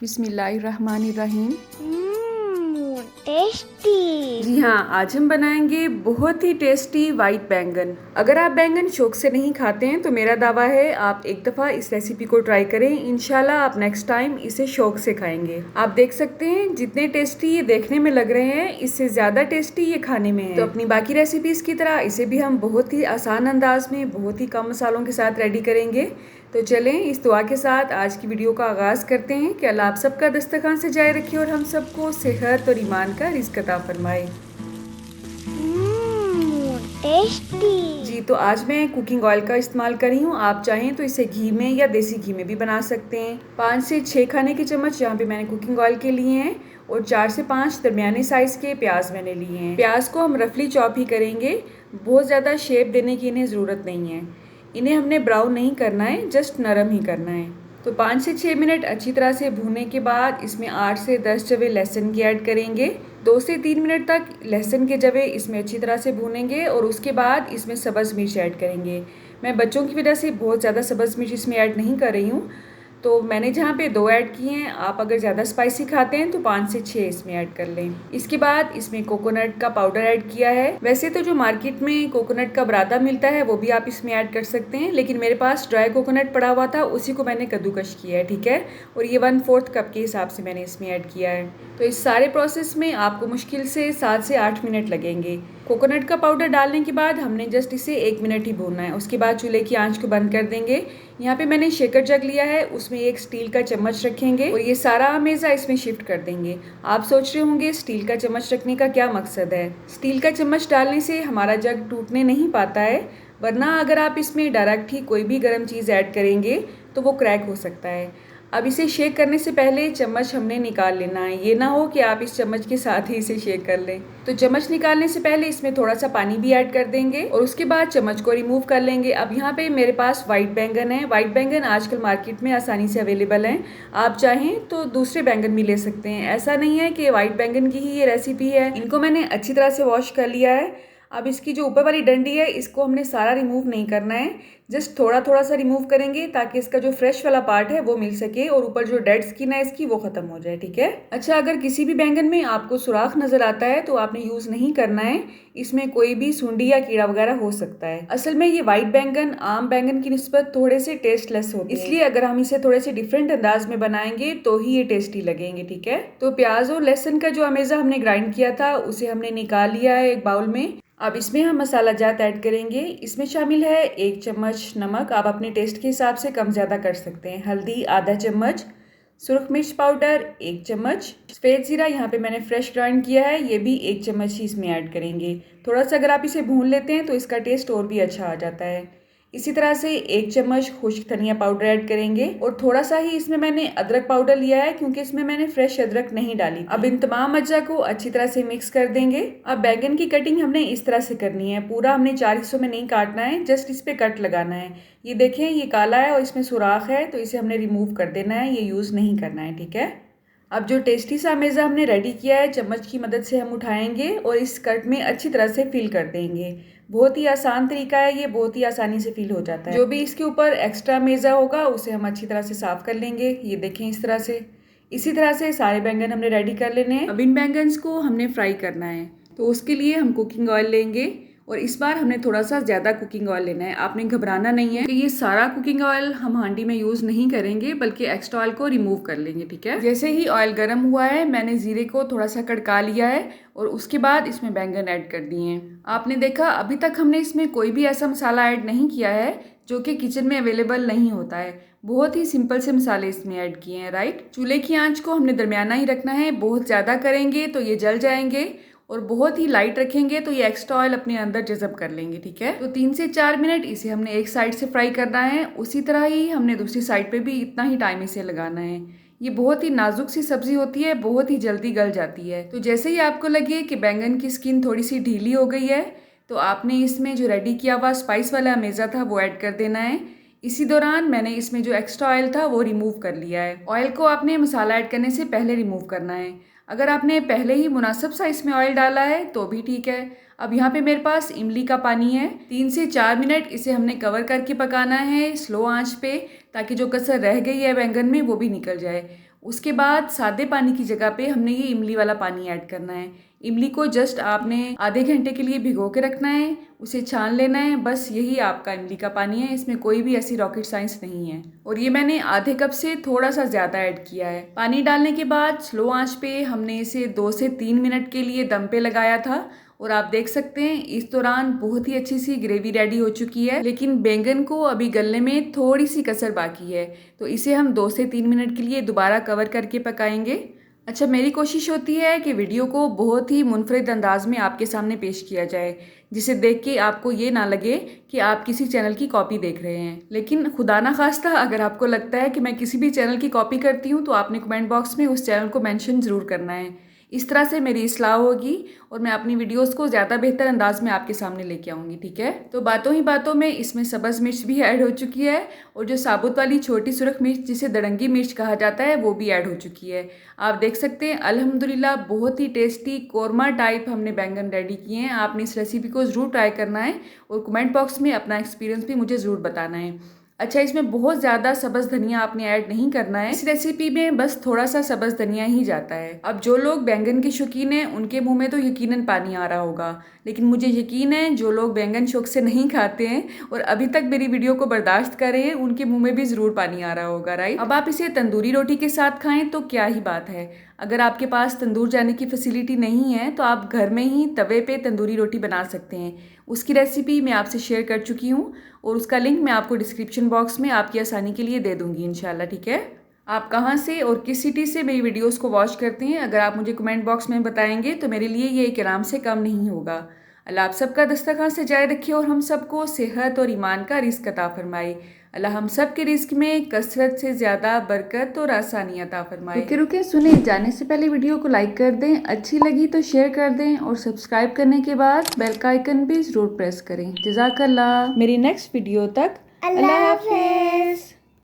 बिस्मिल्लाहिर्रहमानिर्रहीम। टेस्टी। जी हाँ, आज हम बनाएंगे बहुत ही टेस्टी वाइट बैंगन। अगर आप बैंगन शौक से नहीं खाते हैं तो मेरा दावा है आप एक दफ़ा इस रेसिपी को ट्राई करें, इंशाल्लाह आप नेक्स्ट टाइम इसे शौक से खाएंगे। आप देख सकते हैं जितने टेस्टी ये देखने में लग रहे हैं इससे ज़्यादा टेस्टी ये खाने में है। तो अपनी बाकी रेसिपीज़ की तरह इसे भी हम बहुत ही आसान अंदाज में बहुत ही कम मसालों के साथ रेडी करेंगे। तो चलें इस दुआ के साथ आज की वीडियो का आगाज़ करते हैं कि अल्लाह आप सबका दस्तरखान सजाए रखे और हम सबको सेहत और ईमान का रिज़्क़ अता फरमाए। टेस्टी। जी, तो आज मैं कुकिंग ऑयल का इस्तेमाल कर रही हूँ। आप चाहें तो इसे घी में या देसी घी में भी बना सकते हैं। 5 से 6 खाने के चम्मच यहाँ पे मैंने कुकिंग ऑयल के लिए हैं और 4 से 5 दरमियाने साइज़ के प्याज मैंने लिए हैं। प्याज को हम रफली चॉप ही करेंगे, बहुत ज़्यादा शेप देने की इन्हें ज़रूरत नहीं है। इन्हें हमने ब्राउन नहीं करना है, जस्ट नरम ही करना है। तो 5 से 6 मिनट अच्छी तरह से भूनने के बाद इसमें 8 से 10 जवे लहसुन की ऐड करेंगे। 2 से 3 मिनट तक लहसुन के जवे इसमें अच्छी तरह से भूनेंगे और उसके बाद इसमें सब्ज़ मिर्च ऐड करेंगे। मैं बच्चों की वजह से बहुत ज़्यादा सब्ज़ मिर्च इसमें ऐड नहीं कर रही हूँ, तो मैंने जहाँ पे 2 ऐड किए हैं। आप अगर ज़्यादा स्पाइसी खाते हैं तो 5 से 6 इसमें ऐड कर लें। इसके बाद इसमें कोकोनट का पाउडर ऐड किया है। वैसे तो जो मार्केट में कोकोनट का बरादा मिलता है वो भी आप इसमें ऐड कर सकते हैं, लेकिन मेरे पास ड्राई कोकोनट पड़ा हुआ था, उसी को मैंने कद्दूकश किया है, ठीक है। और ये 1/4 कप के हिसाब से मैंने इसमें ऐड किया है। तो इस सारे प्रोसेस में आपको मुश्किल से 7 से 8 मिनट लगेंगे। कोकोनट का पाउडर डालने के बाद हमने जस्ट इसे 1 मिनट ही भूनना है। उसके बाद चूल्हे की आंच को बंद कर देंगे। यहाँ पे मैंने शेकर जग लिया है, उसमें एक स्टील का चम्मच रखेंगे और ये सारा मेज़ा इसमें शिफ्ट कर देंगे। आप सोच रहे होंगे स्टील का चम्मच रखने का क्या मकसद है। स्टील का चम्मच डालने से हमारा जग टूटने नहीं पाता है, वरना अगर आप इसमें डायरेक्ट ही कोई भी गर्म चीज़ ऐड करेंगे तो वो क्रैक हो सकता है। अब इसे शेक करने से पहले चम्मच हमने निकाल लेना है। ये ना हो कि आप इस चम्मच के साथ ही इसे शेक कर लें। तो चम्मच निकालने से पहले इसमें थोड़ा सा पानी भी ऐड कर देंगे और उसके बाद चम्मच को रिमूव कर लेंगे। अब यहाँ पे मेरे पास वाइट बैंगन है। वाइट बैंगन आजकल मार्केट में आसानी से अवेलेबल हैं। आप चाहें तो दूसरे बैंगन भी ले सकते हैं। ऐसा नहीं है कि वाइट बैंगन की ही ये रेसिपी है। इनको मैंने अच्छी तरह से वॉश कर लिया है। अब इसकी जो ऊपर वाली डंडी है इसको हमने सारा रिमूव नहीं करना है, जस्ट थोड़ा थोड़ा सा रिमूव करेंगे ताकि इसका जो फ्रेश वाला पार्ट है वो मिल सके और ऊपर जो डेड स्किन है इसकी वो खत्म हो जाए, ठीक है। अच्छा, अगर किसी भी बैंगन में आपको सुराख नजर आता है तो आपने यूज नहीं करना है। इसमें कोई भी सुंडी या कीड़ा वगैरह हो सकता है। असल में ये वाइट बैंगन आम बैंगन की निस्बत थोड़े से टेस्टलेस होते हैं, इसलिए अगर हम इसे थोड़े से डिफरेंट अंदाज में बनाएंगे तो ही ये टेस्टी लगेंगे, ठीक है। तो प्याज और लहसुन का जो अमेजा हमने ग्राइंड किया था उसे हमने निकाल लिया है एक बाउल में। अब इसमें हम मसाला जात ऐड करेंगे। इसमें शामिल है 1 चम्मच नमक, आप अपने टेस्ट के हिसाब से कम ज़्यादा कर सकते हैं। हल्दी आधा चम्मच, सुरख मिर्च पाउडर 1 चम्मच, सफ़ेद ज़ीरा यहाँ पे मैंने फ्रेश ग्राइंड किया है, ये भी 1 चम्मच ही इसमें ऐड करेंगे। थोड़ा सा अगर आप इसे भून लेते हैं तो इसका टेस्ट और भी अच्छा आ जाता है। इसी तरह से 1 चम्मच खुश्क धनिया पाउडर ऐड करेंगे और थोड़ा सा ही इसमें मैंने अदरक पाउडर लिया है क्योंकि इसमें मैंने फ्रेश अदरक नहीं डाली। अब इन तमाम अज्जा को अच्छी तरह से मिक्स कर देंगे। अब बैंगन की कटिंग हमने इस तरह से करनी है, पूरा हमने 4 हिस्सों में नहीं काटना है, जस्ट इस पे कट लगाना है। ये देखें ये काला है और इसमें सुराख है, तो इसे हमने रिमूव कर देना है, ये यूज़ नहीं करना है, ठीक है। अब जो टेस्टी सा मेज़ा हमने रेडी किया है चम्मच की मदद से हम उठाएंगे और इस कट में अच्छी तरह से फिल कर देंगे। बहुत ही आसान तरीका है ये, बहुत ही आसानी से फिल हो जाता है। जो भी इसके ऊपर एक्स्ट्रा मेज़ा होगा उसे हम अच्छी तरह से साफ़ कर लेंगे। ये देखें इस तरह से, इसी तरह से सारे बैंगन हमने रेडी कर लेने हैं। अब इन बैंगन्स को हमने फ्राई करना है, तो उसके लिए हम कुकिंग ऑयल लेंगे और इस बार हमने थोड़ा सा ज़्यादा कुकिंग ऑयल लेना है। आपने घबराना नहीं है कि ये सारा कुकिंग ऑयल हम हांडी में यूज़ नहीं करेंगे, बल्कि एक्स्ट्रा ऑयल को रिमूव कर लेंगे, ठीक है। जैसे ही ऑयल गर्म हुआ है मैंने ज़ीरे को थोड़ा सा कड़का लिया है और उसके बाद इसमें बैंगन ऐड कर दिए हैं। आपने देखा अभी तक हमने इसमें कोई भी ऐसा मसाला ऐड नहीं किया है जो कि किचन में अवेलेबल नहीं होता है। बहुत ही सिंपल से मसाले इसमें ऐड किए हैं, राइट। चूल्हे की आंच को हमने दरमियाना ही रखना है, बहुत ज़्यादा करेंगे तो ये जल जाएंगे और बहुत ही लाइट रखेंगे तो ये एक्स्ट्रा ऑयल अपने अंदर जज़ब कर लेंगे, ठीक है। तो 3 से 4 मिनट इसे हमने एक साइड से फ्राई करना है, उसी तरह ही हमने दूसरी साइड पे भी इतना ही टाइम इसे लगाना है। ये बहुत ही नाजुक सी सब्जी होती है, बहुत ही जल्दी गल जाती है। तो जैसे ही आपको लगे कि बैंगन की स्किन थोड़ी सी ढीली हो गई है तो आपने इसमें जो रेडी किया हुआ स्पाइस वाला मेज़ा था वो ऐड कर देना है। इसी दौरान मैंने इसमें जो एक्स्ट्रा ऑयल था वो रिमूव कर लिया है। ऑयल को आपने मसाला ऐड करने से पहले रिमूव करना है। अगर आपने पहले ही मुनासिब साइज में ऑयल डाला है तो भी ठीक है। अब यहाँ पे मेरे पास इमली का पानी है। 3 से 4 मिनट इसे हमने कवर करके पकाना है स्लो आंच पे, ताकि जो कसर रह गई है बैंगन में वो भी निकल जाए। उसके बाद सादे पानी की जगह पे हमने ये इमली वाला पानी ऐड करना है। इमली को जस्ट आपने आधे घंटे के लिए भिगो के रखना है, उसे छान लेना है, बस यही आपका इमली का पानी है। इसमें कोई भी ऐसी रॉकेट साइंस नहीं है। और ये मैंने आधे कप से थोड़ा सा ज़्यादा ऐड किया है। पानी डालने के बाद स्लो आंच पे हमने इसे 2 से 3 मिनट के लिए दम पे लगाया था और आप देख सकते हैं इस दौरान बहुत ही अच्छी सी ग्रेवी रेडी हो चुकी है। लेकिन बैंगन को अभी गलने में थोड़ी सी कसर बाकी है, तो इसे हम 2 से 3 मिनट के लिए दोबारा कवर करके पकाएंगे। अच्छा, मेरी कोशिश होती है कि वीडियो को बहुत ही मुनफरिद अंदाज में आपके सामने पेश किया जाए, जिसे देख के आपको ये ना लगे कि आप किसी चैनल की कॉपी देख रहे हैं। लेकिन खुदा ना खास्ता अगर आपको लगता है कि मैं किसी भी चैनल की कॉपी करती हूँ तो आपने कमेंट बॉक्स में उस चैनल को मेंशन ज़रूर करना है। इस तरह से मेरी इस्लाह होगी और मैं अपनी वीडियोस को ज़्यादा बेहतर अंदाज में आपके सामने लेके आऊँगी, ठीक है। तो बातों ही बातों में इसमें सब्ज़ मिर्च भी ऐड हो चुकी है और जो साबुत वाली छोटी सुरख मिर्च जिसे दड़ंगी मिर्च कहा जाता है वो भी ऐड हो चुकी है। आप देख सकते हैं अल्हम्दुलिल्लाह बहुत ही टेस्टी कोरमा टाइप हमने बैंगन रेडी किए हैं। आपने इस रेसिपी को ज़रूर ट्राई करना है और कमेंट बॉक्स में अपना एक्सपीरियंस भी मुझे ज़रूर बताना है। अच्छा, इसमें बहुत ज़्यादा सब्ज़ धनिया आपने ऐड नहीं करना है। इस रेसिपी में बस थोड़ा सा सब्ज़ धनिया ही जाता है। अब जो लोग बैंगन के शौकीन हैं उनके मुंह में तो यकीनन पानी आ रहा होगा, लेकिन मुझे यकीन है जो लोग बैंगन शौक से नहीं खाते हैं और अभी तक मेरी वीडियो को बर्दाश्त कर रहे हैं उनके मुंह में भी ज़रूर पानी आ रहा होगा, राइट। अब आप इसे तंदूरी रोटी के साथ खाएं तो क्या ही बात है। अगर आपके पास तंदूर जाने की फैसिलिटी नहीं है तो आप घर में ही तवे पे तंदूरी रोटी बना सकते हैं। उसकी रेसिपी मैं आपसे शेयर कर चुकी हूँ और उसका लिंक मैं आपको डिस्क्रिप्शन बॉक्स में आपकी आसानी के लिए दे दूँगी इंशाल्लाह, ठीक है। आप कहाँ से और किस सिटी से मेरी वीडियोस को वॉच करते हैं अगर आप मुझे कमेंट बॉक्स में बताएंगे तो मेरे लिए ये एक इनाम से कम नहीं होगा। अल्लाह आप सबका दस्तरखान सजाए रखे और हम सबको सेहत और ईमान का रिज़्क अता फरमाए। अल्लाह हम सब के रिज़्क में कसरत से ज़्यादा बरकत और आसानी अता फरमाए। रुके रुके सुने, जाने से पहले वीडियो को लाइक कर दें, अच्छी लगी तो शेयर कर दें और सब्सक्राइब करने के बाद बेल का आइकन भी ज़रूर प्रेस करें। जज़ाकल्लाह। मेरी नेक्स्ट वीडियो तक अल्लाह हाफ़िज़।